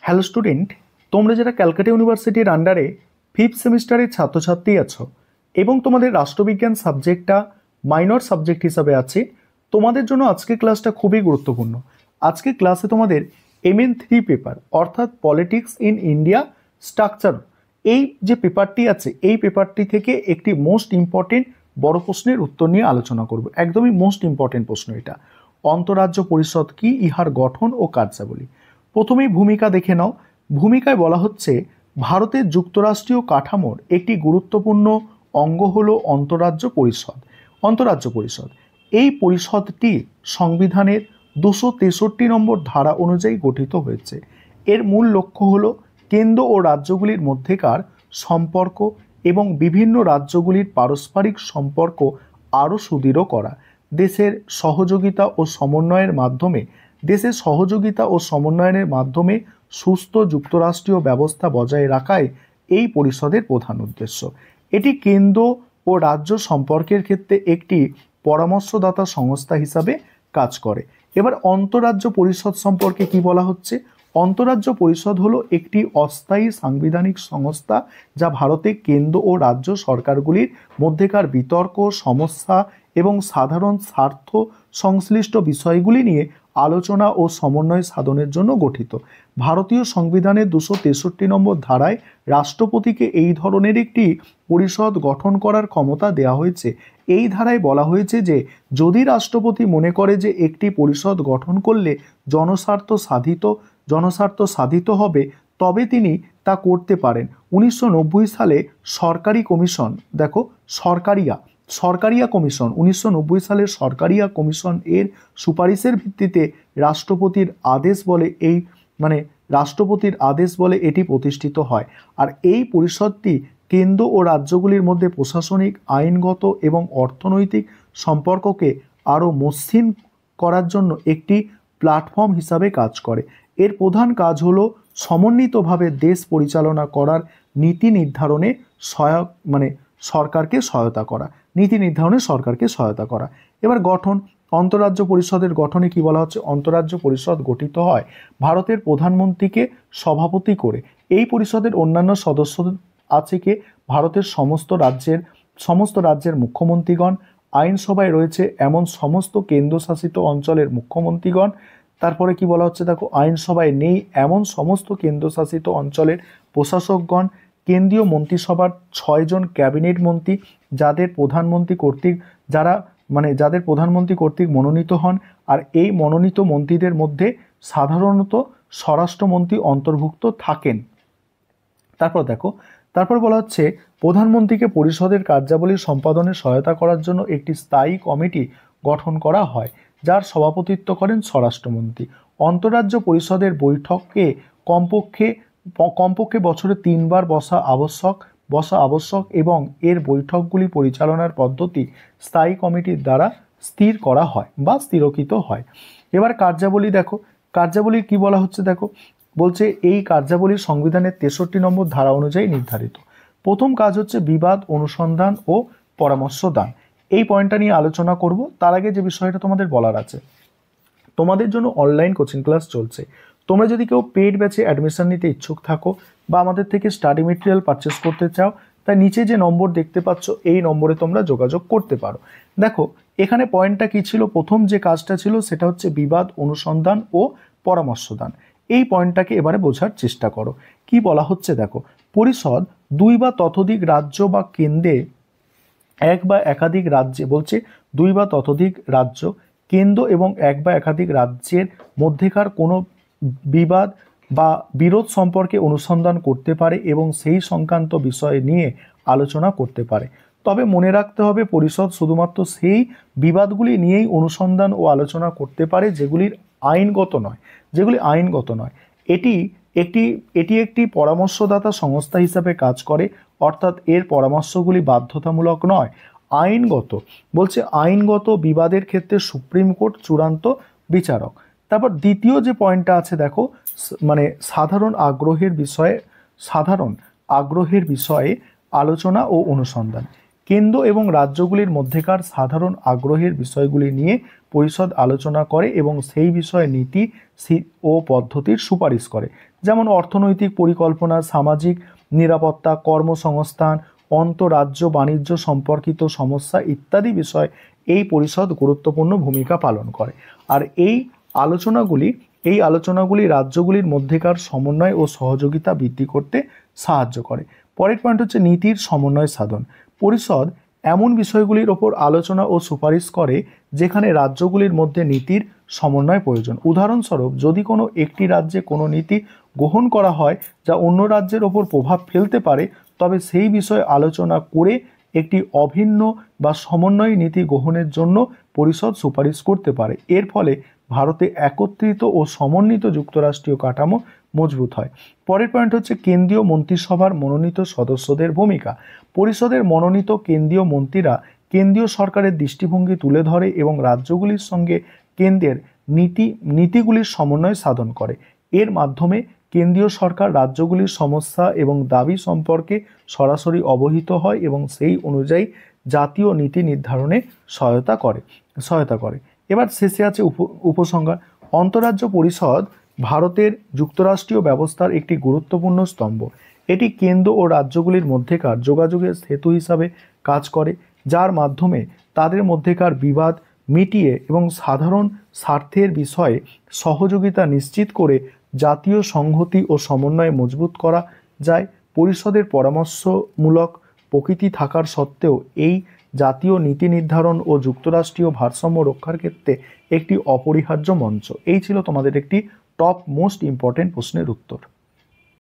Hello student, তোমরা যারা ক্যালকাটা ইউনিভার্সিটির আন্ডারে ফিফথ সেমিস্টারের ছাত্রছাত্রী আছো এবং তোমাদের রাষ্ট্রবিজ্ঞান সাবজেক্টটা মাইনর সাবজেক্ট হিসাবে আছে, তোমাদের জন্য আজকে ক্লাসটা খুবই গুরুত্বপূর্ণ। আজকে ক্লাসে তোমাদের MN3 পেপার অর্থাৎ পলিটিক্স ইন ইন্ডিয়া স্ট্রাকচার, এই যে পেপারটি আছে এই পেপারটি থেকে একটি মোস্ট ইম্পর্টেন্ট বড় প্রশ্নের উত্তর নিয়ে আলোচনা করব। একদমই মোস্ট ইম্পর্টেন্ট প্রশ্ন এটা। অন্তরাজ্য পরিষদ কি, ইহার গঠন ও কার্যাবলী। প্রথমেই ভূমিকা দেখে নাও। ভূমিকায় বলা হচ্ছে ভারতের যুক্তরাষ্ট্রীয় কাঠামোর একটি গুরুত্বপূর্ণ অঙ্গ হলো অন্তরাজ্য পরিষদ। অন্তরাজ্য পরিষদ এই পরিষদটি সংবিধানের 263 নম্বর ধারা অনুযায়ী গঠিত হয়েছে। এর মূল লক্ষ্য হলো কেন্দ্র ও রাজ্যগুলির মধ্যেকার সম্পর্ক এবং বিভিন্ন রাজ্যগুলির পারস্পরিক সম্পর্ক আরও সুদৃঢ় করা। দেশের সহযোগিতা ও সমন্বয়ের মাধ্যমে সুস্থ যুক্তরাষ্ট্রীয় ব্যবস্থা বজায় রাখাই এই পরিষদের প্রধান উদ্দেশ্য। এটি কেন্দ্র ও রাজ্য সম্পর্কের ক্ষেত্রে একটি পরামর্শদাতা সংস্থা হিসাবে কাজ করে। এবার অন্তরাজ্য পরিষদ সম্পর্কে কি বলা হচ্ছে? অন্তরাজ্য পরিষদ হলো একটি অস্থায়ী সাংবিধানিক সংস্থা যা ভারতে কেন্দ্র ও রাজ্য সরকারগুলির মধ্যেকার বিতর্ক, সমস্যা এবং সাধারণ স্বার্থ সংশ্লিষ্ট বিষয়গুলি নিয়ে আলোচনা ও সমন্বয় সাধনের জন্য গঠিত। ভারতীয় সংবিধানের 263 নম্বর ধারায় রাষ্ট্রপতিকে এই ধরনের একটি পরিষদ গঠন করার ক্ষমতা দেওয়া হয়েছে। এই ধারায় বলা হয়েছে যে যদি রাষ্ট্রপতি মনে করে যে একটি পরিষদ গঠন করলে জনস্বার্থ সাধিত হবে, তবে তিনি তা করতে পারেন। 1990 সালে সরকারি কমিশন, দেখো সরকারিয়া কমিশন, 1990 সালের সরকারিয়া কমিশন এর সুপারিশের ভিত্তিতে রাষ্ট্রপতির আদেশ বলে এটি প্রতিষ্ঠিত হয়। আর এই পরিষদটি কেন্দ্র ও রাজ্যগুলির মধ্যে প্রশাসনিক, আইনগত এবং অর্থনৈতিক সম্পর্ককে আরও মসৃণ করার জন্য একটি প্ল্যাটফর্ম হিসাবে কাজ করে। এর প্রধান কাজ হলো সমন্বিতভাবে দেশ পরিচালনা করার নীতি নির্ধারণে সরকারকে সহায়তা করা। এবার গঠন। অন্তরাজ্য পরিষদের গঠনে কি বলা হচ্ছে? অন্তরাজ্য পরিষদ গঠিত হয় ভারতের প্রধানমন্ত্রীকে সভাপতি করে। এই পরিষদের অন্যান্য সদস্য আছে কে? ভারতের সমস্ত রাজ্যের মুখ্যমন্ত্রীগণ। আইনসভায় রয়েছে এমন সমস্ত কেন্দ্রশাসিত অঞ্চলের মুখ্যমন্ত্রীগণ। তারপরে কি বলা হচ্ছে দেখো, আইনসভায় নেই এমন সমস্ত কেন্দ্রশাসিত অঞ্চলের প্রশাসকগণ। কেন্দ্রীয় মন্ত্রিসভার 6 জন ক্যাবিনেট মন্ত্রী যাদের প্রধানমন্ত্রী কর্তৃক মনোনীত হন। আর এই মনোনীত মন্ত্রীদের মধ্যে সাধারণত স্বরাষ্ট্রমন্ত্রী অন্তর্ভুক্ত থাকেন। তারপর বলা হচ্ছে প্রধানমন্ত্রীকে পরিষদের কার্যাবলী সম্পাদনে সহায়তা করার জন্য একটি স্থায়ী কমিটি গঠন করা হয়, যার সভাপতিত্ব করেন স্বরাষ্ট্রমন্ত্রী। অন্তরাজ্য পরিষদের বৈঠকে কমপক্ষে বছরে 3 বার বসা আবশ্যক এবং এর বৈঠকগুলি পরিচালনার পদ্ধতি স্থায়ী কমিটির দ্বারা স্থির করা হয় বা স্থিরকৃত হয়। এবার কার্যাবলী দেখো, কার্যাবলী কি বলা হচ্ছে দেখো, বলছে এই কার্যাবলী সংবিধানের 63 নম্বর ধারা অনুযায়ী নির্ধারিত। প্রথম কাজ হচ্ছে বিবাদ অনুসন্ধান ও পরামর্শ দান। এই পয়েন্টটা নিয়ে আলোচনা করব। তার আগে যে বিষয়টা তোমাদের বলার আছে, তোমাদের জন্য অনলাইন কোচিং ক্লাস চলছে। তোমরা যদি কেউ পেইড ব্যাচে অ্যাডমিশন নিতে ইচ্ছুক থাকো বা আমাদের থেকে স্টাডি মেটেরিয়াল পারচেস করতে চাও, তাই নিচে যে নম্বর দেখতে পাচ্ছ এই নম্বরে তোমরা যোগাযোগ করতে পারো। দেখো এখানে পয়েন্টটা কি ছিল? প্রথম যে কাজটা ছিল সেটা হচ্ছে বিবাদ অনুসন্ধান ও পরামর্শ দান। এই পয়েন্টটাকে এবারে বোঝার চেষ্টা করো। কি বলা হচ্ছে দেখো, পরিষদ 2 বা ততোধিক রাজ্য বা কেন্দ্রে 1 বা একাধিক রাজ্যে, বলছে 2 বা ততোধিক রাজ্য, কেন্দ্র এবং 1 বা একাধিক রাজ্যের মধ্যেকার কোনো বিবাদ বা বিরোধ সম্পর্কে অনুসন্ধান করতে পারে এবং সেই সংক্রান্ত বিষয় নিয়ে আলোচনা করতে পারে। তবে মনে রাখতে হবে পরিষদ শুধুমাত্র সেই বিবাদগুলি নিয়েই অনুসন্ধান ও আলোচনা করতে পারে যেগুলি আইনগত নয়। এটি একটি পরামর্শদাতা সংস্থা হিসাবে কাজ করে, অর্থাৎ এর পরামর্শগুলি বাধ্যতামূলক নয়, আইনগত। বলছে আইনগত বিবাদের ক্ষেত্রে সুপ্রিম কোর্ট চূড়ান্ত বিচারক। তারপর দ্বিতীয় যে পয়েন্টটা আছে দেখো, সাধারণ আগ্রহের বিষয়ে আলোচনা ও অনুসন্ধান। কেন্দ্র এবং রাজ্যগুলির মধ্যেকার সাধারণ আগ্রহের বিষয়গুলি নিয়ে পরিষদ আলোচনা করে এবং সেই বিষয়ে নীতি ও পদ্ধতির সুপারিশ করে। যেমন অর্থনৈতিক পরিকল্পনা, সামাজিক নিরাপত্তা, কর্মসংস্থান, অন্তরাজ্য বাণিজ্য সম্পর্কিত সমস্যা ইত্যাদি বিষয়ে এই পরিষদ গুরুত্বপূর্ণ ভূমিকা পালন করে। আর এই আলোচনাগুলি রাজ্যগুলির মধ্যেকার সমন্বয় ও সহযোগিতা বৃদ্ধি করতে সাহায্য করে। পরের পয়েন্ট হচ্ছে নীতির সমন্বয় সাধন। পরিষদ এমন বিষয়গুলির ওপর আলোচনা ও সুপারিশ করে যেখানে রাজ্যগুলির মধ্যে নীতির সমন্বয় প্রয়োজন। উদাহরণস্বরূপ, যদি কোনো একটি রাজ্যে কোনো নীতি গ্রহণ করা হয় যা অন্য রাজ্যের ওপর প্রভাব ফেলতে পারে, তবে সেই বিষয়ে আলোচনা করে একটি অভিন্ন বা সমন্বয়ী নীতি গ্রহণের জন্য পরিষদ সুপারিশ করতে পারে। এর ফলে ভারতে একত্রিত ও সমন্বিত যুক্তরাষ্ট্রীয় কাঠামো মজবুত হয়। পরের পয়েন্ট হচ্ছে কেন্দ্রীয় মন্ত্রিসভার মনোনীত সদস্যদের ভূমিকা। পরিষদের মনোনীত কেন্দ্রীয় মন্ত্রীরা কেন্দ্রীয় সরকারের দৃষ্টিভঙ্গি তুলে ধরে এবং রাজ্যগুলির সঙ্গে কেন্দ্রের নীতিগুলির সমন্বয় সাধন করে। এর মাধ্যমে কেন্দ্রীয় সরকার রাজ্যগুলির সমস্যা এবং দাবি সম্পর্কে সরাসরি অবহিত হয় এবং সেই অনুযায়ী জাতীয় নীতি নির্ধারণে সহায়তা করে। এবার শেষে আছে উপসংহার। অন্তরাজ্য পরিষদ ভারতের যুক্তরাষ্ট্রীয় ব্যবস্থার একটি গুরুত্বপূর্ণ স্তম্ভ। এটি কেন্দ্র ও রাজ্যগুলির মধ্যেকার যোগাযোগের সেতু হিসাবে কাজ করে, যার মাধ্যমে তাদের মধ্যেকার বিবাদ মিটিয়ে এবং সাধারণ স্বার্থের বিষয়ে সহযোগিতা নিশ্চিত করে জাতীয় সংহতি ও সমন্বয় মজবুত করা যায়। পরিষদের পরামর্শমূলক প্রকৃতি থাকার সত্ত্বেও এই জাতীয় নীতি নির্ধারণ ও যুক্তরাষ্ট্রীয় ভারসাম্য রক্ষার ক্ষেত্রে একটি অপরিহার্য মঞ্চ। এই ছিল তোমাদের একটি টপ মোস্ট ইম্পর্টেন্ট প্রশ্নের উত্তর।